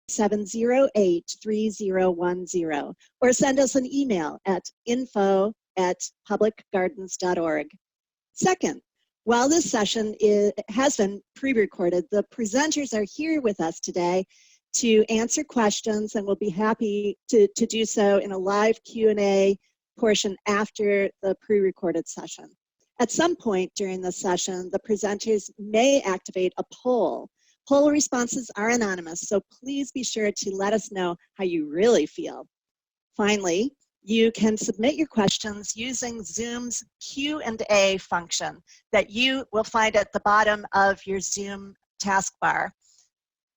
708-3010, or send us an email at info@publicgardens.org. Second, while this session has been pre-recorded, the presenters are here with us today to answer questions, and we'll be happy to do so in a live Q&A portion after the pre-recorded session. At some point during the session, the presenters may activate a poll. Poll responses are anonymous, so please be sure to let us know how you really feel. Finally, you can submit your questions using Zoom's Q&A function that you will find at the bottom of your Zoom taskbar.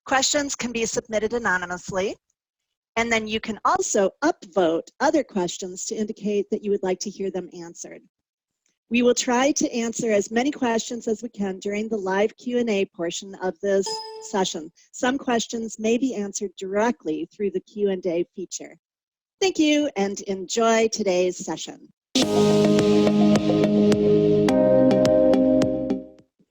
Questions can be submitted anonymously, and then you can also upvote other questions to indicate that you would like to hear them answered. We will try to answer as many questions as we can during the live Q&A portion of this session. Some questions may be answered directly through the Q&A feature. Thank you and enjoy today's session.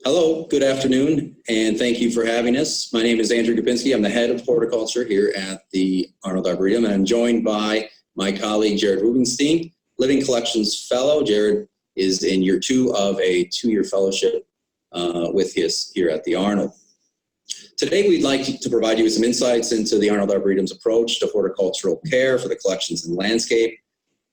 Hello, good afternoon, and thank you for having us. My name is Andrew Gopinski. I'm the head of horticulture here at the Arnold Arboretum, and I'm joined by my colleague, Jared Rubenstein, Living Collections Fellow. Jared is in year 2 of a 2-year fellowship with us here at the Arnold. Today, we'd like to provide you with some insights into the Arnold Arboretum's approach to horticultural care for the collections and landscape,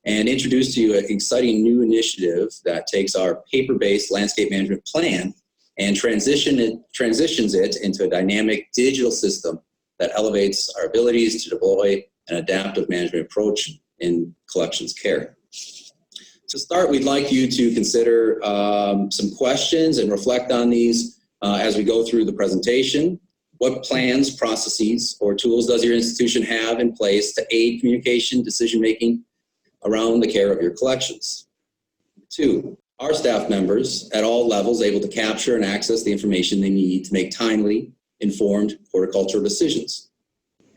and introduce to you an exciting new initiative that takes our paper-based landscape management plan and transitions it into a dynamic digital system that elevates our abilities to deploy an adaptive management approach in collections care. To start, we'd like you to consider some questions and reflect on these as we go through the presentation. What plans, processes, or tools does your institution have in place to aid communication, decision-making around the care of your collections? 2, are staff members at all levels able to capture and access the information they need to make timely, informed horticultural decisions?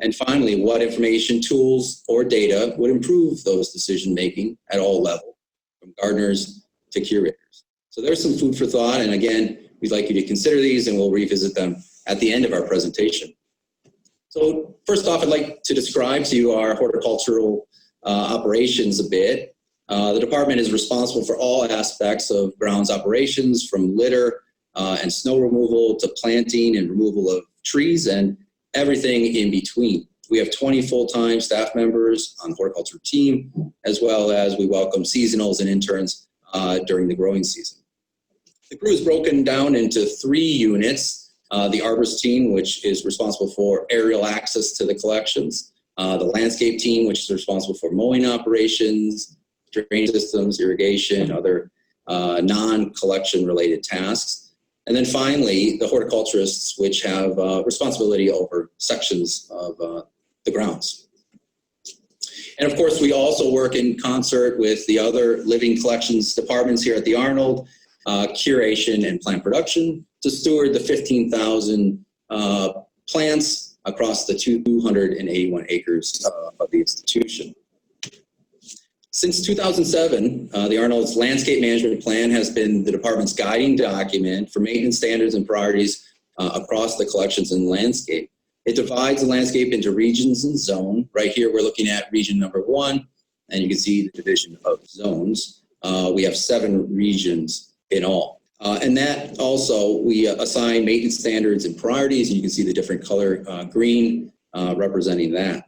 And finally, what information, tools, or data would improve those decision-making at all levels, from gardeners to curators? So there's some food for thought, and again, we'd like you to consider these, and we'll revisit them at the end of our presentation. So first off, I'd like to describe to you our horticultural operations a bit. The department is responsible for all aspects of grounds operations, from litter and snow removal to planting and removal of trees and everything in between. We have 20 full-time staff members on the horticulture team, as well as we welcome seasonals and interns during the growing season. The crew is broken down into 3 units. The arborist team, which is responsible for aerial access to the collections. The landscape team, which is responsible for mowing operations, drainage systems, irrigation, other non-collection related tasks. And then finally, the horticulturists, which have responsibility over sections of the grounds. And of course, we also work in concert with the other living collections departments here at the Arnold, curation and plant production, to steward the 15,000 plants across the 281 acres of the institution. Since 2007, the Arnold's landscape management plan has been the department's guiding document for maintenance standards and priorities across the collections and landscape. It divides the landscape into regions and zone. Right here, we're looking at region number 1, and you can see the division of zones. We have 7 regions in all. And that also, we assign maintenance standards and priorities, and you can see the different color green representing that.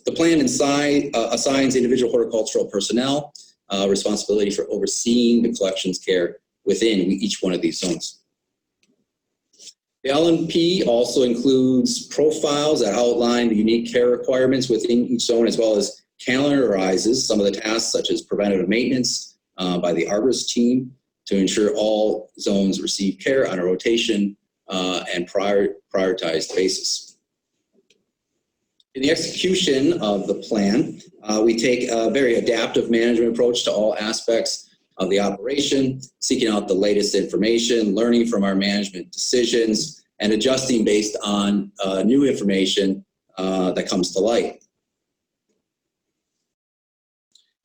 The plan assigns individual horticultural personnel responsibility for overseeing the collections care within each one of these zones. The LNP also includes profiles that outline the unique care requirements within each zone, as well as calendarizes some of the tasks, such as preventative maintenance by the arborist team, to ensure all zones receive care on a rotation and prioritized basis. In the execution of the plan, we take a very adaptive management approach to all aspects of the operation, seeking out the latest information, learning from our management decisions, and adjusting based on new information that comes to light.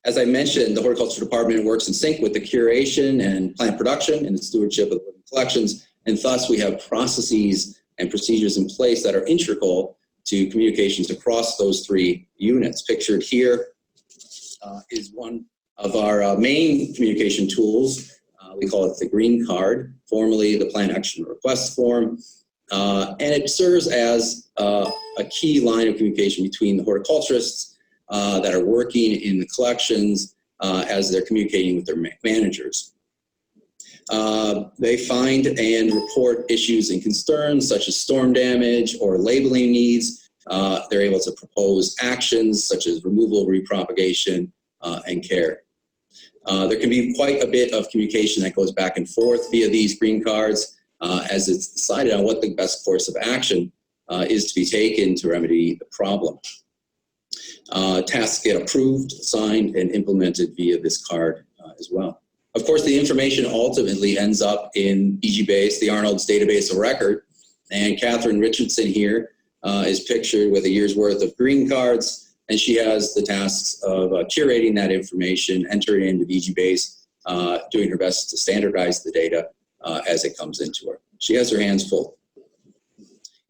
As I mentioned, the horticulture department works in sync with the curation and plant production and the stewardship of the living collections, and thus we have processes and procedures in place that are integral to communications across those three units. Pictured here is one of our main communication tools. We call it the green card, formerly the Plan Action Request Form. And it serves as a key line of communication between the horticulturists that are working in the collections as they're communicating with their managers. They find and report issues and concerns such as storm damage or labeling needs. They're able to propose actions such as removal, repropagation, and care. There can be quite a bit of communication that goes back and forth via these green cards as it's decided on what the best course of action is to be taken to remedy the problem. Tasks get approved, signed, and implemented via this card as well. Of course, the information ultimately ends up in BGBase, the Arnold's database of record, and Catherine Richardson here is pictured with a year's worth of green cards, and she has the tasks of curating that information, entering it into BGBase, doing her best to standardize the data as it comes into her. She has her hands full.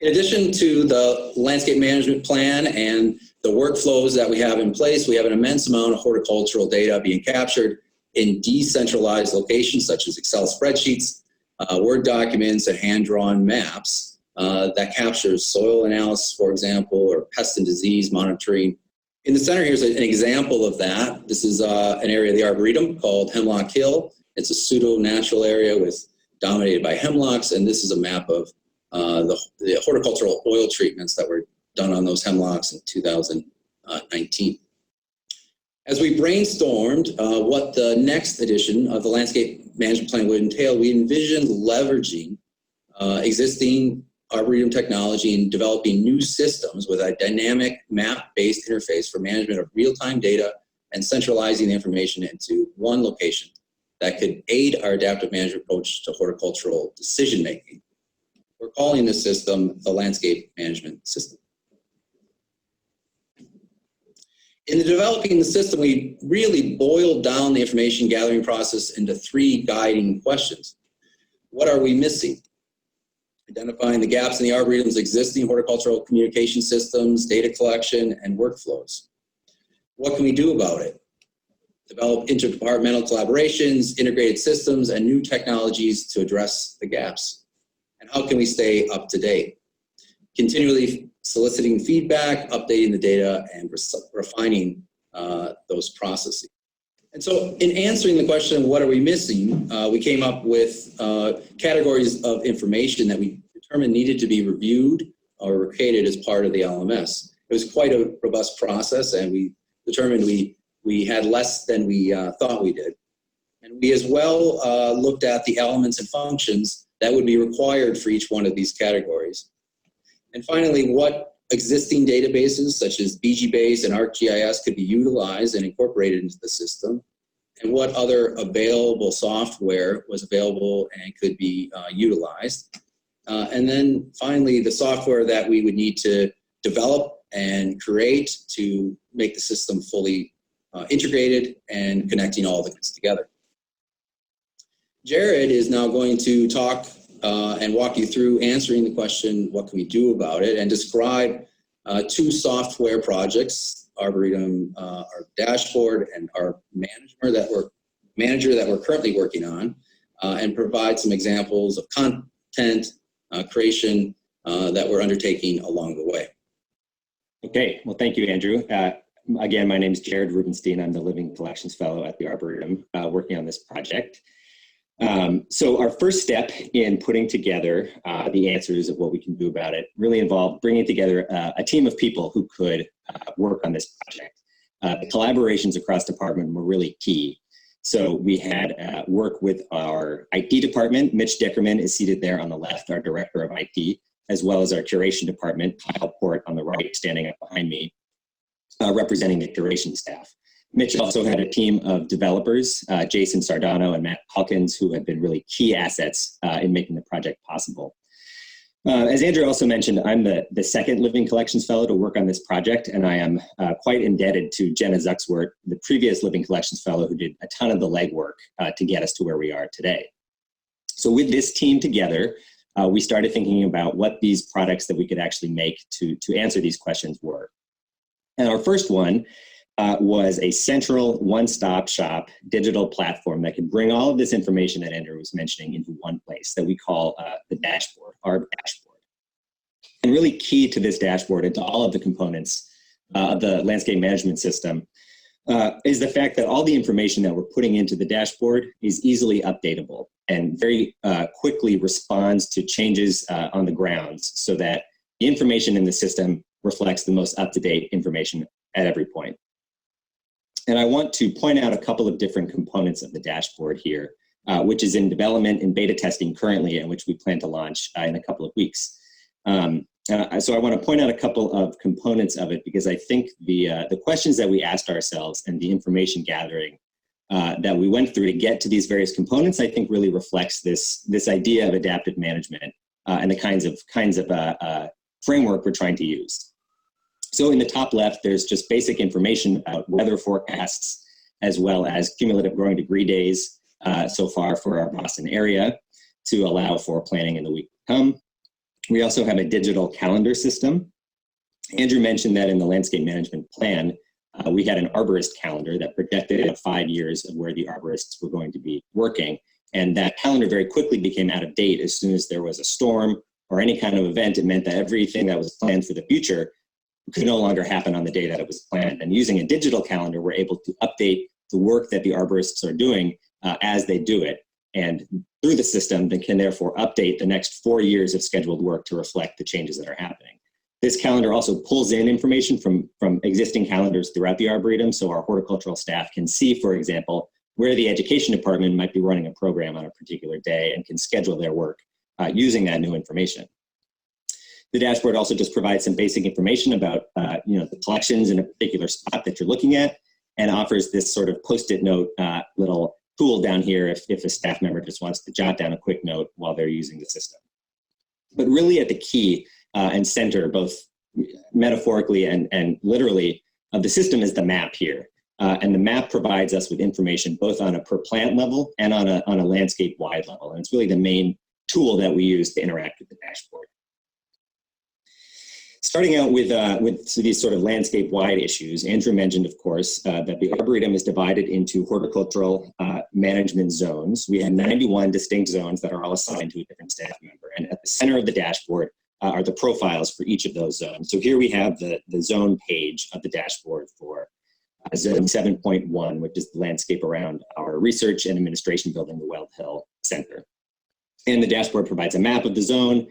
In addition to the landscape management plan and the workflows that we have in place, we have an immense amount of horticultural data being captured in decentralized locations such as Excel spreadsheets, Word documents, and hand-drawn maps that captures soil analysis, for example, or pest and disease monitoring. In the center here is an example of that. This is an area of the Arboretum called Hemlock Hill. It's a pseudo-natural area dominated by hemlocks, and this is a map of the horticultural oil treatments that were done on those hemlocks in 2019. As we brainstormed what the next edition of the landscape management plan would entail, we envisioned leveraging existing Arboretum technology and developing new systems with a dynamic map-based interface for management of real-time data and centralizing the information into one location that could aid our adaptive management approach to horticultural decision-making. We're calling this system the landscape management system. In developing the system, we really boiled down the information gathering process into three guiding questions. What are we missing? Identifying the gaps in the Arboretum's existing horticultural communication systems, data collection, and workflows. What can we do about it? Develop inter-departmental collaborations, integrated systems, and new technologies to address the gaps. And how can we stay up to date? Continually soliciting feedback, updating the data, and refining those processes. And so in answering the question, what are we missing, we came up with categories of information that we determined needed to be reviewed or created as part of the LMS. It was quite a robust process, and we determined we had less than we thought we did. And we as well looked at the elements and functions that would be required for each one of these categories. And finally, what existing databases such as BGBase and ArcGIS could be utilized and incorporated into the system, and what other available software was available and could be utilized. And then finally, the software that we would need to develop and create to make the system fully integrated and connecting all of this together. Jared is now going to talk and walk you through answering the question, what can we do about it, and describe two software projects, Arboretum, our dashboard, and our manager that we're currently working on, and provide some examples of content creation that we're undertaking along the way. Okay, well, thank you, Andrew. Again, my name is Jared Rubenstein. I'm the Living Collections Fellow at the Arboretum, working on this project. So our first step in putting together the answers of what we can do about it really involved bringing together a team of people who could work on this project. The collaborations across department were really key. So we had work with our IT department. Mitch Dickerman is seated there on the left, our director of IT, as well as our curation department, Kyle Port on the right, standing up behind me, representing the curation staff. Mitch also had a team of developers, Jason Sardano and Matt Hawkins, who have been really key assets in making the project possible. As Andrew also mentioned, I'm the second Living Collections Fellow to work on this project, and I am quite indebted to Jenna Zuxworth, the previous Living Collections Fellow, who did a ton of the legwork to get us to where we are today. So with this team together, we started thinking about what these products that we could actually make to answer these questions were. And our first one was a central one-stop shop digital platform that could bring all of this information that Andrew was mentioning into one place that we call the dashboard, our dashboard. And really key to this dashboard and to all of the components of the landscape management system is the fact that all the information that we're putting into the dashboard is easily updatable and very quickly responds to changes on the grounds so that the information in the system reflects the most up-to-date information at every point. And I want to point out a couple of different components of the dashboard here, which is in development and beta testing currently, and which we plan to launch in a couple of weeks. So I want to point out a couple of components of it because I think the questions that we asked ourselves and the information gathering that we went through to get to these various components, I think really reflects this idea of adaptive management and the kinds of framework we're trying to use. So in the top left, there's just basic information about weather forecasts, as well as cumulative growing degree days so far for our Boston area to allow for planning in the week to come. We also have a digital calendar system. Andrew mentioned that in the landscape management plan, we had an arborist calendar that projected 5 years of where the arborists were going to be working. And that calendar very quickly became out of date as soon as there was a storm or any kind of event. It meant that everything that was planned for the future could no longer happen on the day that it was planned. And using a digital calendar, we're able to update the work that the arborists are doing as they do it. And through the system, they can therefore update the next 4 years of scheduled work to reflect the changes that are happening. This calendar also pulls in information from existing calendars throughout the Arboretum, so our horticultural staff can see, for example, where the education department might be running a program on a particular day and can schedule their work using that new information. The dashboard also just provides some basic information about the collections in a particular spot that you're looking at, and offers this sort of post-it note little tool down here if a staff member just wants to jot down a quick note while they're using the system. But really at the key and center, both metaphorically and literally, of the system is the map here. And the map provides us with information both on a per plant level and on a landscape-wide level. And it's really the main tool that we use to interact with the dashboard. Starting out with these sort of landscape-wide issues, Andrew mentioned, of course, that the Arboretum is divided into horticultural management zones. We have 91 distinct zones that are all assigned to a different staff member. And at the center of the dashboard are the profiles for each of those zones. So here we have the zone page of the dashboard for zone 7.1, which is the landscape around our research and administration building, the Weld Hill Center. And the dashboard provides a map of the zone,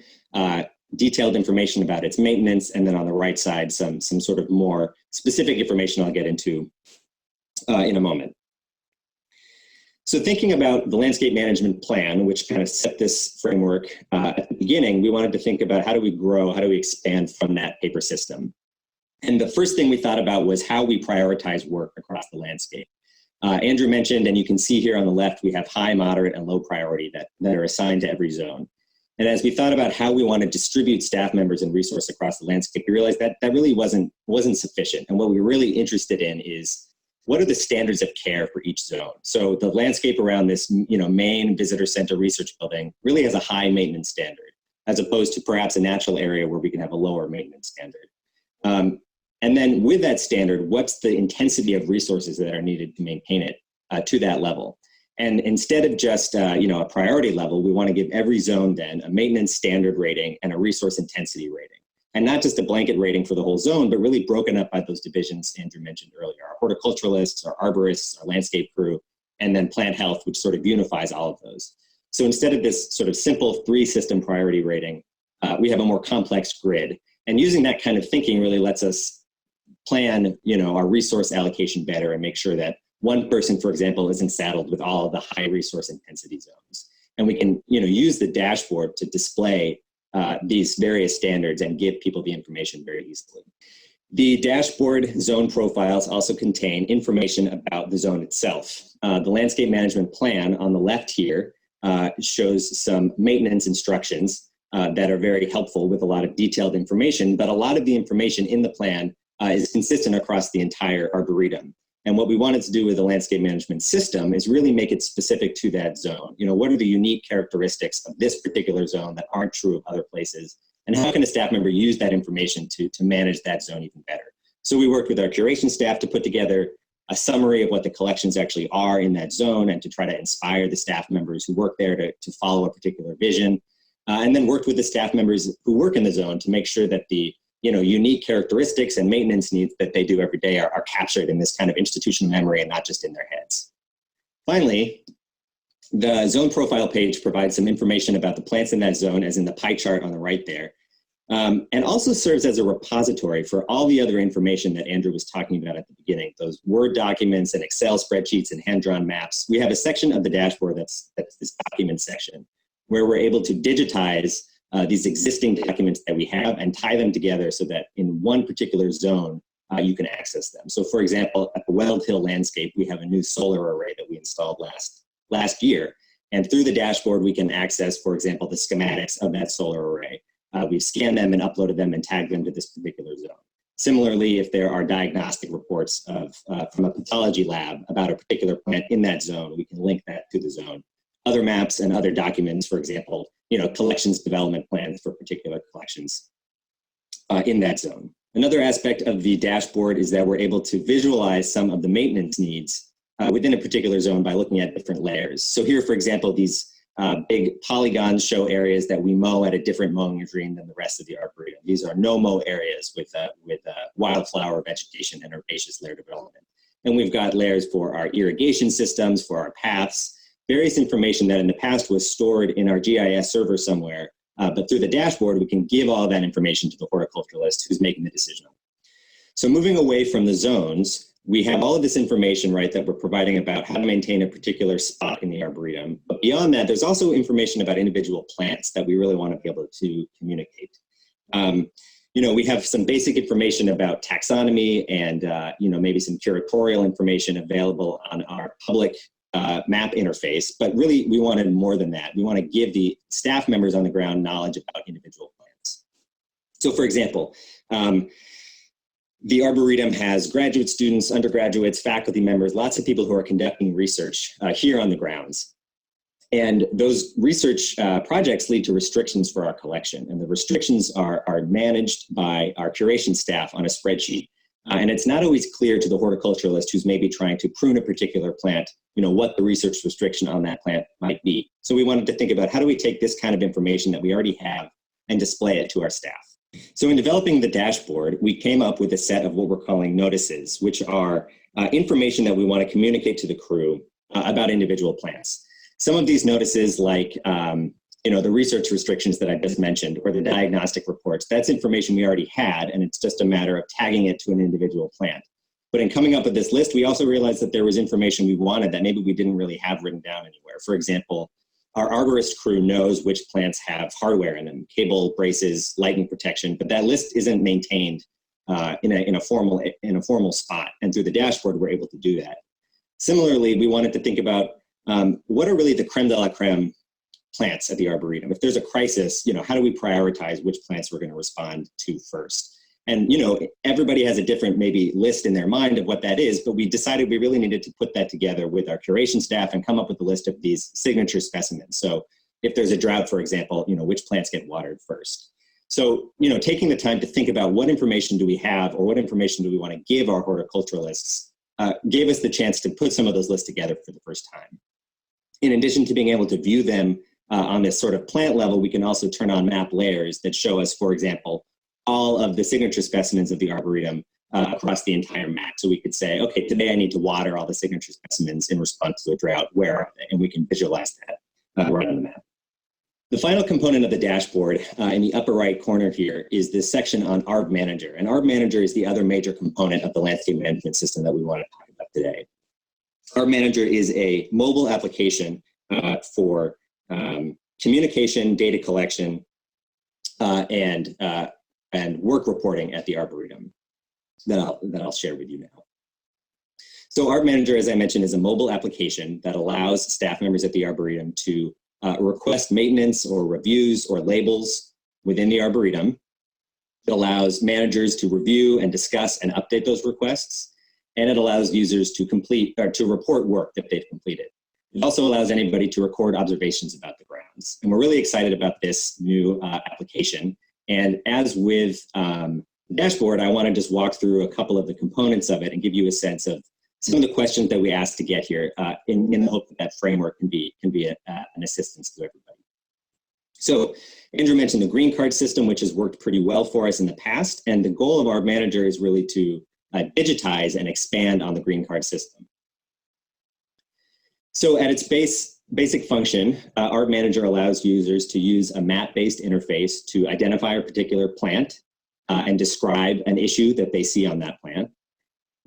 detailed information about its maintenance, and then on the right side, some sort of more specific information I'll get into in a moment. So thinking about the landscape management plan, which kind of set this framework at the beginning, we wanted to think about how do we grow, how do we expand from that paper system? And the first thing we thought about was how we prioritize work across the landscape. Andrew mentioned, and you can see here on the left, we have high, moderate, and low priority that are assigned to every zone. And as we thought about how we want to distribute staff members and resource across the landscape, we realized that that really wasn't sufficient. And what we were really interested in is what are the standards of care for each zone? So the landscape around this main visitor center research building really has a high maintenance standard, as opposed to perhaps a natural area where we can have a lower maintenance standard. And then with that standard, what's the intensity of resources that are needed to maintain it to that level? And instead of just a priority level, we want to give every zone then a maintenance standard rating and a resource intensity rating. And not just a blanket rating for the whole zone, but really broken up by those divisions Andrew mentioned earlier, our horticulturalists, our arborists, our landscape crew, and then plant health, which sort of unifies all of those. So instead of this sort of simple 3-system priority rating, we have a more complex grid. And using that kind of thinking really lets us plan, our resource allocation better and make sure that one person, for example, isn't saddled with all of the high resource intensity zones. And we can, use the dashboard to display these various standards and give people the information very easily. The dashboard zone profiles also contain information about the zone itself. The landscape management plan on the left here shows some maintenance instructions that are very helpful with a lot of detailed information, but a lot of the information in the plan is consistent across the entire Arboretum. And what we wanted to do with the landscape management system is really make it specific to that zone. What are the unique characteristics of this particular zone that aren't true of other places? And how can a staff member use that information to manage that zone even better? So we worked with our curation staff to put together a summary of what the collections actually are in that zone and to try to inspire the staff members who work there to follow a particular vision. And then worked with the staff members who work in the zone to make sure that the unique characteristics and maintenance needs that they do every day are captured in this kind of institutional memory and not just in their heads. Finally, the zone profile page provides some information about the plants in that zone, as in the pie chart on the right there, and also serves as a repository for all the other information that Andrew was talking about at the beginning, those Word documents and Excel spreadsheets and hand-drawn maps. We have a section of the dashboard that's this document section, where we're able to digitize these existing documents that we have and tie them together so that in one particular zone, you can access them. So for example, at the Weld Hill landscape, we have a new solar array that we installed last year. And through the dashboard, we can access, for example, the schematics of that solar array. We've scanned them and uploaded them and tagged them to this particular zone. Similarly, if there are diagnostic reports from a pathology lab about a particular plant in that zone, we can link that to the zone. Other maps and other documents, for example, collections development plans for particular collections in that zone. Another aspect of the dashboard is that we're able to visualize some of the maintenance needs within a particular zone by looking at different layers. So here, for example, these big polygons show areas that we mow at a different mowing regime than the rest of the arboretum. These are no-mow areas with wildflower vegetation and herbaceous layer development. And we've got layers for our irrigation systems, for our paths, various information that in the past was stored in our GIS server somewhere, but through the dashboard, we can give all that information to the horticulturalist who's making the decision. So moving away from the zones, we have all of this information, right, that we're providing about how to maintain a particular spot in the arboretum. But beyond that, there's also information about individual plants that we really want to be able to communicate. We have some basic information about taxonomy and, maybe some curatorial information available on our public map interface, but really we wanted more than that. We want to give the staff members on the ground knowledge about individual plants. So for example, the Arboretum has graduate students, undergraduates, faculty members, lots of people who are conducting research here on the grounds. And those research projects lead to restrictions for our collection. And the restrictions are managed by our curation staff on a spreadsheet. And it's not always clear to the horticulturalist who's maybe trying to prune a particular plant, what the research restriction on that plant might be. So we wanted to think about how do we take this kind of information that we already have and display it to our staff. So in developing the dashboard, we came up with a set of what we're calling notices, which are information that we want to communicate to the crew about individual plants. Some of these notices, like the research restrictions that I just mentioned, or the diagnostic reports, that's information we already had, and it's just a matter of tagging it to an individual plant. But in coming up with this list, we also realized that there was information we wanted that maybe we didn't really have written down anywhere. For example, our arborist crew knows which plants have hardware in them, cable, braces, lightning protection, but that list isn't maintained in a formal spot. And through the dashboard, we're able to do that. Similarly, we wanted to think about what are really the creme de la creme plants at the Arboretum. If there's a crisis, how do we prioritize which plants we're going to respond to first? And, everybody has a different maybe list in their mind of what that is, but we decided we really needed to put that together with our curation staff and come up with a list of these signature specimens. So if there's a drought, for example, which plants get watered first. So, taking the time to think about what information do we have or what information do we want to give our horticulturalists gave us the chance to put some of those lists together for the first time. In addition to being able to view them on this sort of plant level, we can also turn on map layers that show us, for example, all of the signature specimens of the Arboretum across the entire map. So we could say, okay, today I need to water all the signature specimens in response to a drought. Where are they? And we can visualize that right on the map. The final component of the dashboard in the upper right corner here is this section on Arb Manager. And Arb Manager is the other major component of the landscape management system that we want to talk about today. Arb Manager is a mobile application for communication, data collection, and work reporting at the Arboretum that I'll share with you now. So Arb Manager, as I mentioned, is a mobile application that allows staff members at the Arboretum to request maintenance or reviews or labels within the Arboretum. It allows managers to review and discuss and update those requests. and it allows users to complete or to report work that they've completed. It also allows anybody to record observations about the grounds. And we're really excited about this new application. And as with the dashboard, I want to just walk through a couple of the components of it and give you a sense of some of the questions that we asked to get here in the hope that that framework can be an assistance to everybody. So Andrew mentioned the green card system, which has worked pretty well for us in the past. And the goal of our manager is really to digitize and expand on the green card system. So at its basic function, Art Manager allows users to use a map-based interface to identify a particular plant and describe an issue that they see on that plant.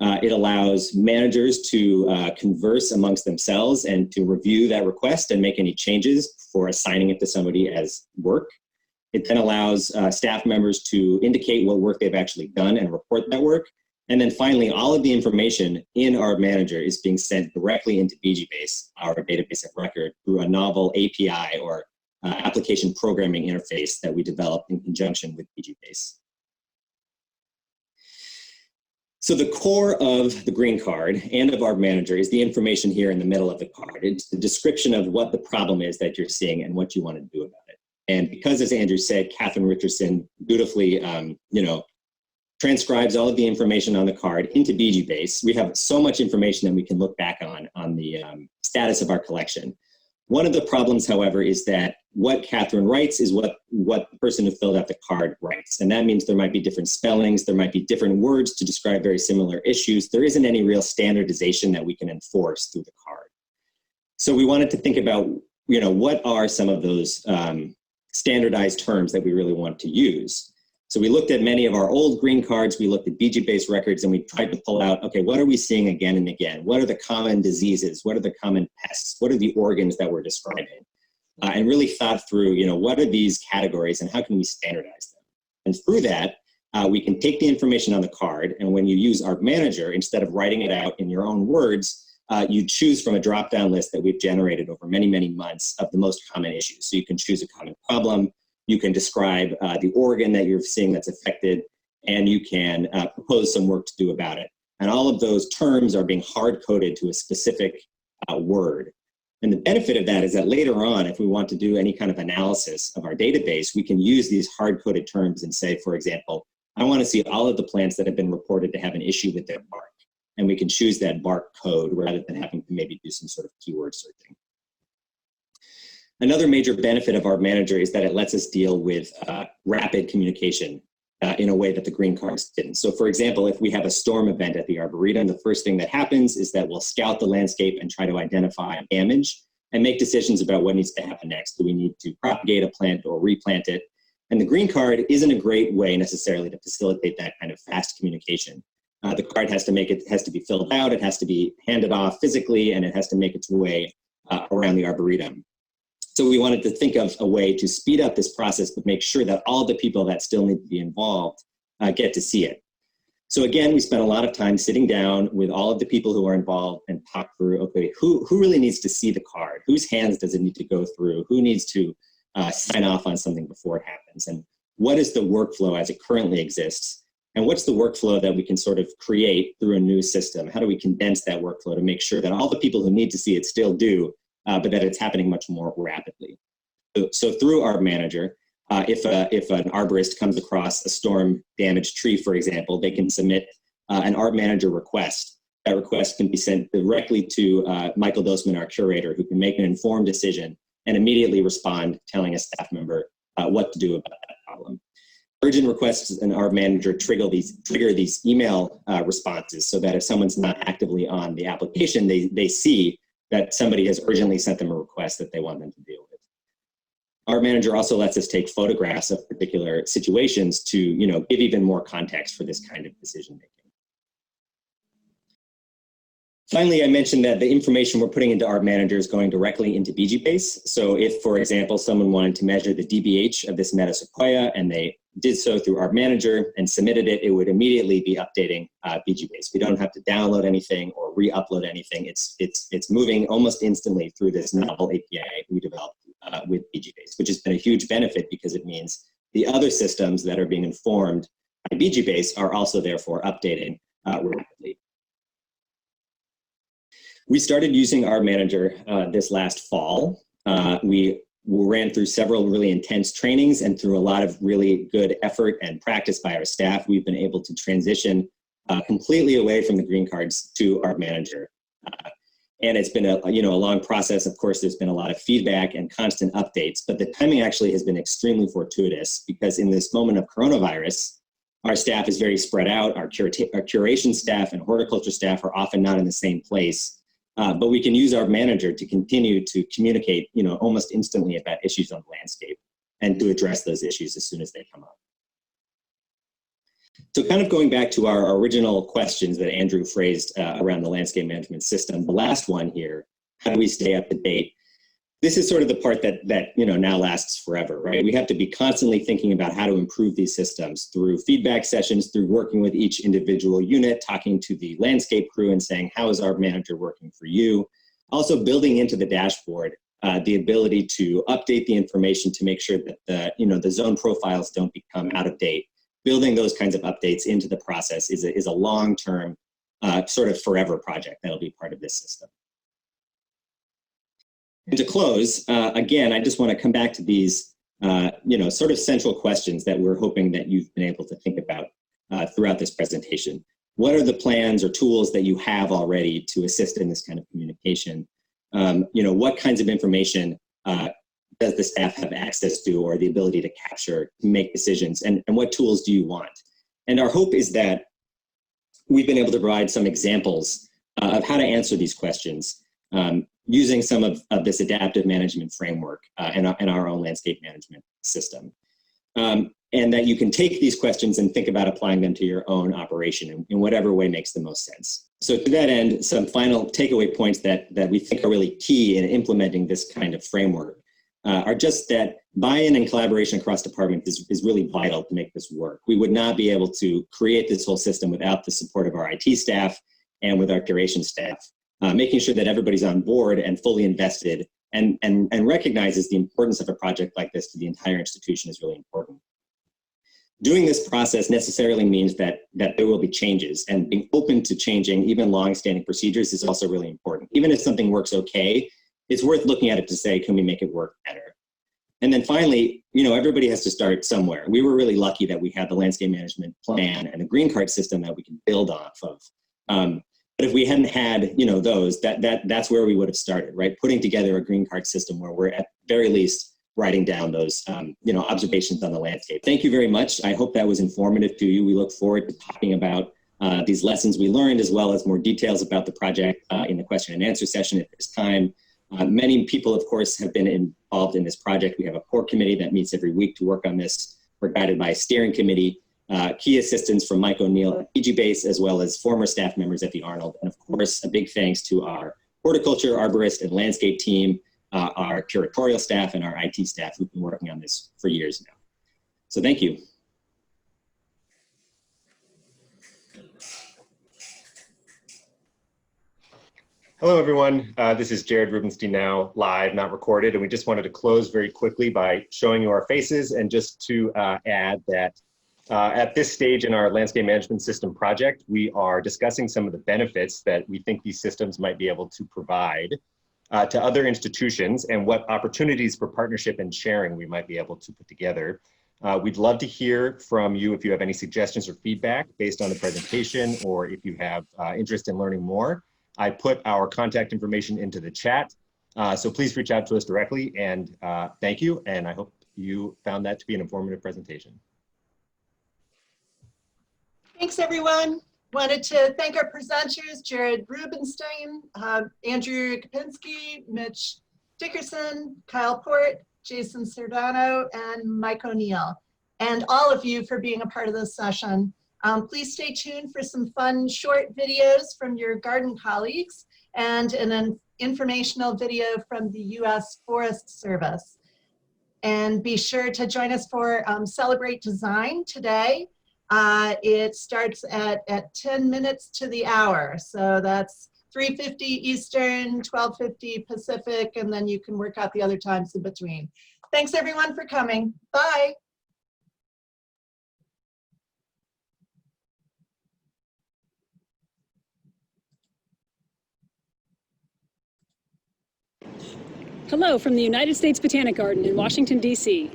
It allows managers to converse amongst themselves and to review that request and make any changes for assigning it to somebody as work. It then allows staff members to indicate what work they've actually done and report that work. And then finally, all of the information in Art Manager is being sent directly into BGBase, our database of record, through a novel API or application programming interface that we developed in conjunction with BGBase. So the core of the green card and of Art Manager is the information here in the middle of the card. It's the description of what the problem is that you're seeing and what you want to do about it. And because, as Andrew said, Catherine Richardson beautifully, transcribes all of the information on the card into BGBase. We have so much information that we can look back on the status of our collection. One of the problems, however, is that what Catherine writes is what the person who filled out the card writes. And that means there might be different spellings, there might be different words to describe very similar issues. There isn't any real standardization that we can enforce through the card. So we wanted to think about, what are some of those standardized terms that we really want to use. So we looked at many of our old green cards, we looked at BGBase records, and we tried to pull out, okay, what are we seeing again and again? What are the common diseases? What are the common pests? What are the organs that we're describing? And really thought through, what are these categories and how can we standardize them? And through that, we can take the information on the card, and when you use Art Manager, instead of writing it out in your own words, you choose from a drop-down list that we've generated over many, many months of the most common issues. So you can choose a common problem, you can describe the organ that you're seeing that's affected, and you can propose some work to do about it. And all of those terms are being hard-coded to a specific word. And the benefit of that is that later on, if we want to do any kind of analysis of our database, we can use these hard-coded terms and say, for example, I want to see all of the plants that have been reported to have an issue with their bark. And we can choose that bark code rather than having to maybe do some sort of keyword searching. Another major benefit of Art Manager is that it lets us deal with rapid communication in a way that the green cards didn't. So for example, if we have a storm event at the Arboretum, the first thing that happens is that we'll scout the landscape and try to identify damage and make decisions about what needs to happen next. Do we need to propagate a plant or replant it? And the green card isn't a great way necessarily to facilitate that kind of fast communication. The card has to be filled out, it has to be handed off physically, and it has to make its way around the Arboretum. So we wanted to think of a way to speed up this process, but make sure that all the people that still need to be involved get to see it. So again, we spent a lot of time sitting down with all of the people who are involved and talk through, okay, who really needs to see the card? Whose hands does it need to go through? Who needs to sign off on something before it happens? And what is the workflow as it currently exists? And what's the workflow that we can sort of create through a new system? How do we condense that workflow to make sure that all the people who need to see it still do, but that it's happening much more rapidly? So through Art Manager, if an arborist comes across a storm-damaged tree, for example, they can submit an Art Manager request. That request can be sent directly to Michael Dosman, our curator, who can make an informed decision and immediately respond, telling a staff member what to do about that problem. Urgent requests in Art Manager trigger these email responses, so that if someone's not actively on the application, they see that somebody has urgently sent them a request that they want them to deal with. Art Manager also lets us take photographs of particular situations to, give even more context for this kind of decision making. Finally, I mentioned that the information we're putting into Art Manager is going directly into BGBase. So if, for example, someone wanted to measure the DBH of this metasequoia and they did so through Art Manager and submitted it, it would immediately be updating BGBase. We don't have to download anything or re-upload anything. It's moving almost instantly through this novel API we developed with BGBase, which has been a huge benefit because it means the other systems that are being informed by BGBase are also therefore updating rapidly. We started using our manager this last fall. We ran through several really intense trainings, and through a lot of really good effort and practice by our staff, we've been able to transition completely away from the green cards to our manager. And it's been a long process. Of course, there's been a lot of feedback and constant updates, but the timing actually has been extremely fortuitous, because in this moment of coronavirus, our staff is very spread out. Our curation staff and horticulture staff are often not in the same place, but we can use our manager to continue to communicate, almost instantly about issues on the landscape and to address those issues as soon as they come up. So kind of going back to our original questions that Andrew phrased around the landscape management system, the last one here, how do we stay up to date? This is sort of the part that now lasts forever, right? We have to be constantly thinking about how to improve these systems through feedback sessions, through working with each individual unit, talking to the landscape crew and saying, how is our manager working for you? Also building into the dashboard the ability to update the information to make sure that the zone profiles don't become out of date. Building those kinds of updates into the process is a long-term sort of forever project that'll be part of this system. And to close, again, I just want to come back to these, sort of central questions that we're hoping that you've been able to think about throughout this presentation. What are the plans or tools that you have already to assist in this kind of communication? What kinds of information does the staff have access to or the ability to capture, to make decisions, and what tools do you want? And our hope is that we've been able to provide some examples of how to answer these questions using some of this adaptive management framework and our own landscape management system. And that you can take these questions and think about applying them to your own operation in whatever way makes the most sense. So to that end, some final takeaway points that we think are really key in implementing this kind of framework are just that buy-in and collaboration across departments is really vital to make this work. We would not be able to create this whole system without the support of our IT staff and with our curation staff. Making sure that everybody's on board and fully invested and recognizes the importance of a project like this to the entire institution is really important. Doing this process necessarily means that there will be changes, and being open to changing even long-standing procedures is also really important. Even if something works okay, it's worth looking at it to say, can we make it work better? And then finally, everybody has to start somewhere. We were really lucky that we had the landscape management plan and a green card system that we can build off of. But if we hadn't had, those, that's where we would have started, right? Putting together a green card system where we're at very least writing down those, observations on the landscape. Thank you very much. I hope that was informative to you. We look forward to talking about these lessons we learned, as well as more details about the project in the question and answer session if there's time. Many people, of course, have been involved in this project. We have a core committee that meets every week to work on this. We're guided by a steering committee. Key assistance from Mike O'Neill at PG Base, as well as former staff members at the Arnold. And of course, a big thanks to our horticulture, arborist, and landscape team, our curatorial staff, and our IT staff who've been working on this for years now. So thank you. Hello, everyone. This is Jared Rubenstein now, live, not recorded. And we just wanted to close very quickly by showing you our faces, and just to add that at this stage in our landscape management system project, we are discussing some of the benefits that we think these systems might be able to provide to other institutions, and what opportunities for partnership and sharing we might be able to put together. We'd love to hear from you if you have any suggestions or feedback based on the presentation, or if you have interest in learning more. I put our contact information into the chat, so please reach out to us directly, and thank you, and I hope you found that to be an informative presentation. Thanks, everyone. Wanted to thank our presenters, Jared Rubenstein, Andrew Kopinski, Mitch Dickerson, Kyle Port, Jason Sardano, and Mike O'Neill, and all of you for being a part of this session. Please stay tuned for some fun short videos from your garden colleagues and an informational video from the U.S. Forest Service. And be sure to join us for Celebrate Design today. It starts at 10 minutes to the hour. So that's 3:50 Eastern, 12:50 Pacific, and then you can work out the other times in between. Thanks everyone for coming. Bye. Hello from the United States Botanic Garden in Washington, D.C.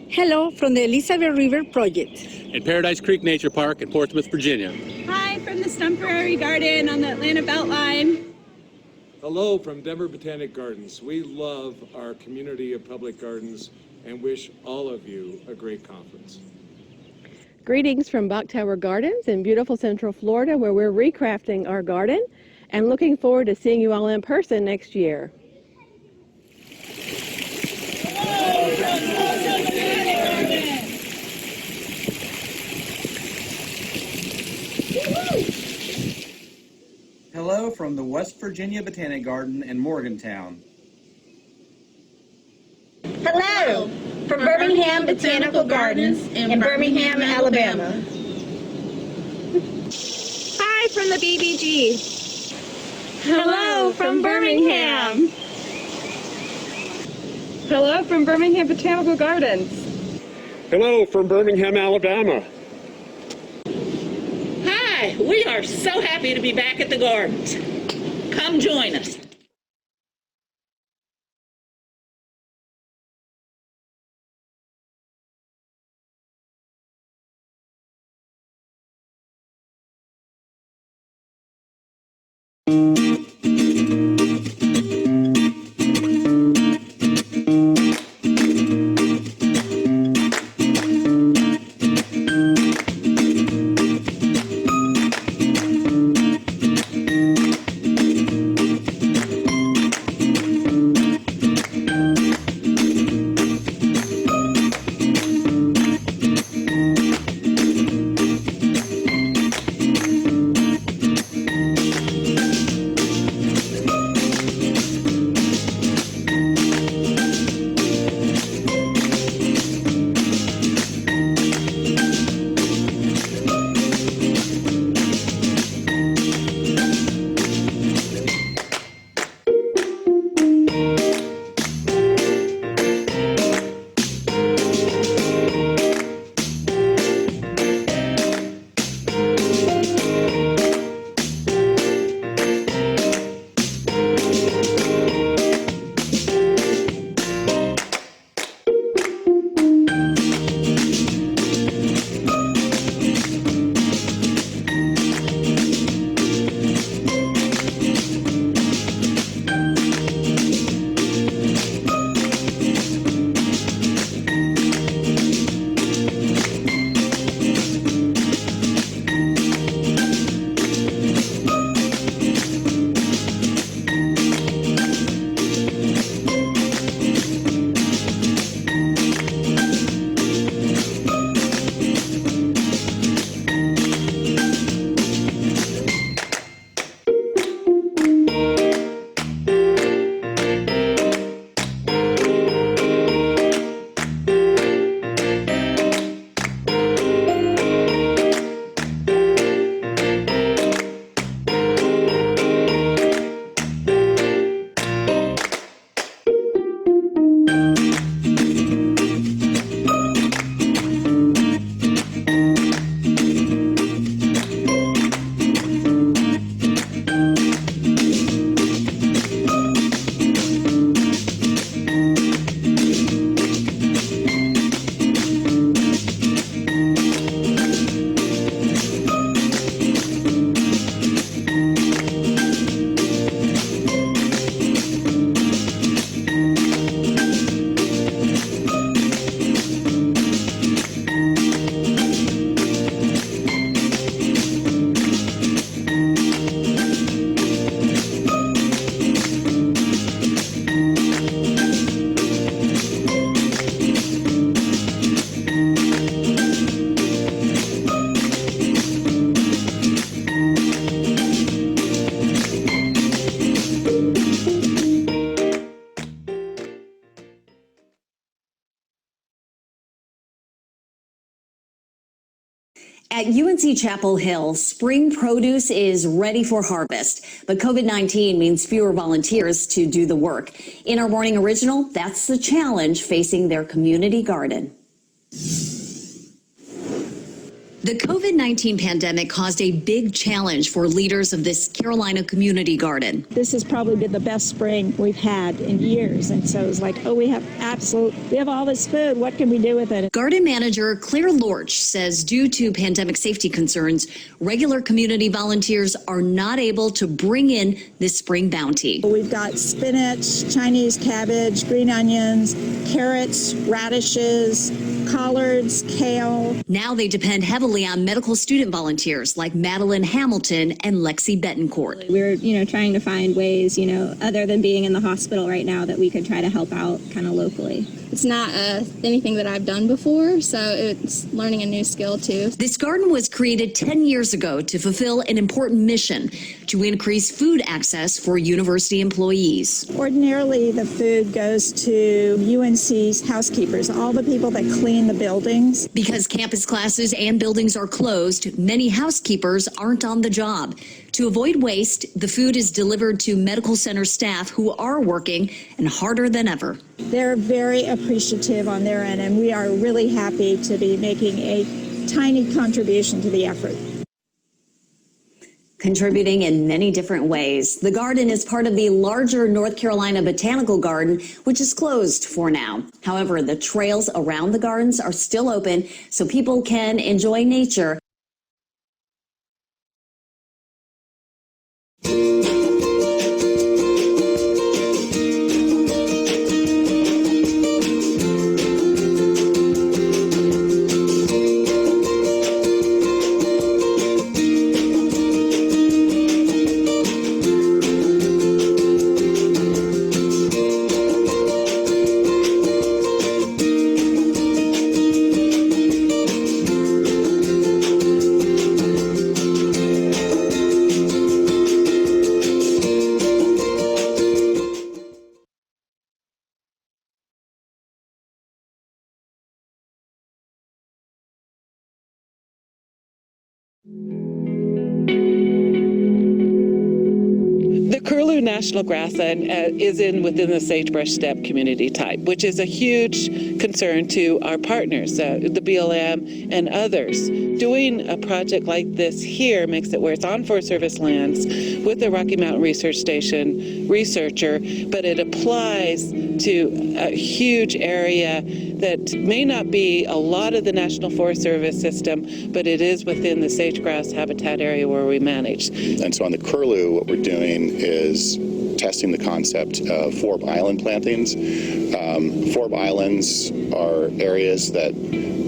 Hello from the Elizabeth River Project. In Paradise Creek Nature Park in Portsmouth, Virginia. Hi from the Stump Prairie Garden on the Atlanta Beltline. Hello from Denver Botanic Gardens. We love our community of public gardens and wish all of you a great conference. Greetings from Bok Tower Gardens in beautiful Central Florida, where we're recrafting our garden and looking forward to seeing you all in person next year. Hello from the West Virginia Botanic Garden in Morgantown. Hello from Birmingham Botanical Gardens in Birmingham, Alabama. Hi from the BBG. Hello from Birmingham. Hello from Birmingham Botanical Gardens. Hello from Birmingham, Alabama. Hi, we are so happy to be back at the gardens. Come join us. At UNC Chapel Hill, spring produce is ready for harvest, but COVID-19 means fewer volunteers to do the work. In our morning original, that's the challenge facing their community garden. The COVID-19 pandemic caused a big challenge for leaders of this Carolina community garden. This has probably been the best spring we've had in years. And so it's like, oh, we have all this food. What can we do with it? Garden manager Claire Lorch says due to pandemic safety concerns, regular community volunteers are not able to bring in this spring bounty. We've got spinach, Chinese cabbage, green onions, carrots, radishes, collards, kale. Now they depend heavily on medical student volunteers like Madeline Hamilton and Lexi Betancourt. We're, trying to find ways, other than being in the hospital right now, that we could try to help out kind of locally. It's not anything that I've done before, so it's learning a new skill too. This garden was created 10 years ago to fulfill an important mission to increase food access for university employees. Ordinarily, the food goes to UNC's housekeepers, all the people that clean the buildings. Because campus classes and buildings are closed, many housekeepers aren't on the job. To avoid waste, the food is delivered to medical center staff who are working and harder than ever. They're very appreciative on their end, and we are really happy to be making a tiny contribution to the effort. Contributing in many different ways. The garden is part of the larger North Carolina Botanical Garden, which is closed for now. However, the trails around the gardens are still open so people can enjoy nature. National Grassland is within the sagebrush steppe community type, which is a huge concern to our partners, the BLM and others. Doing a project like this here makes it where it's on Forest Service lands with the Rocky Mountain Research Station researcher, but it applies to a huge area that may not be a lot of the National Forest Service system, but it is within the sage-grouse habitat area where we manage. And so on the curlew, what we're doing is testing the concept of forb island plantings. Forb islands are areas that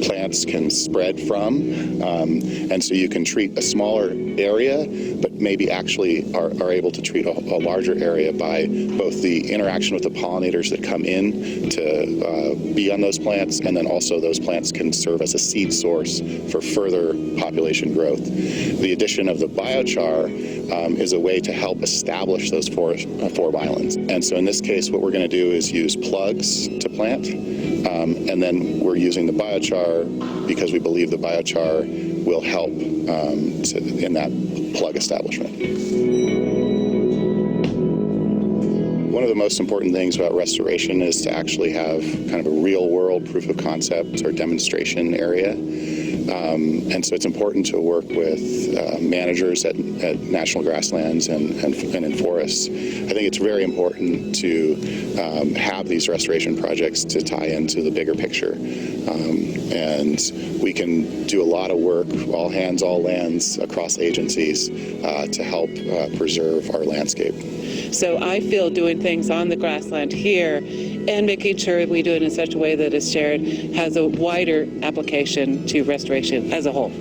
plants can spread from, and so you can treat a smaller area, but maybe actually are able to treat a larger area by both the interaction with the pollinators that come in to be on those plants, and then also those plants can serve as a seed source for further population growth. The addition of the biochar is a way to help establish those forb islands. And so in this case, what we're going to do is use plugs to plant, and then we're using the biochar because we believe the biochar will help in that plug establishment. One of the most important things about restoration is to actually have kind of a real-world proof of concept or demonstration area. And so it's important to work with managers at National Grasslands and in forests. I think it's very important to have these restoration projects to tie into the bigger picture. And we can do a lot of work, all hands, all lands, across agencies to help preserve our landscape. So I feel doing things on the grassland here and making sure we do it in such a way that, as shared, has a wider application to restoration as a whole.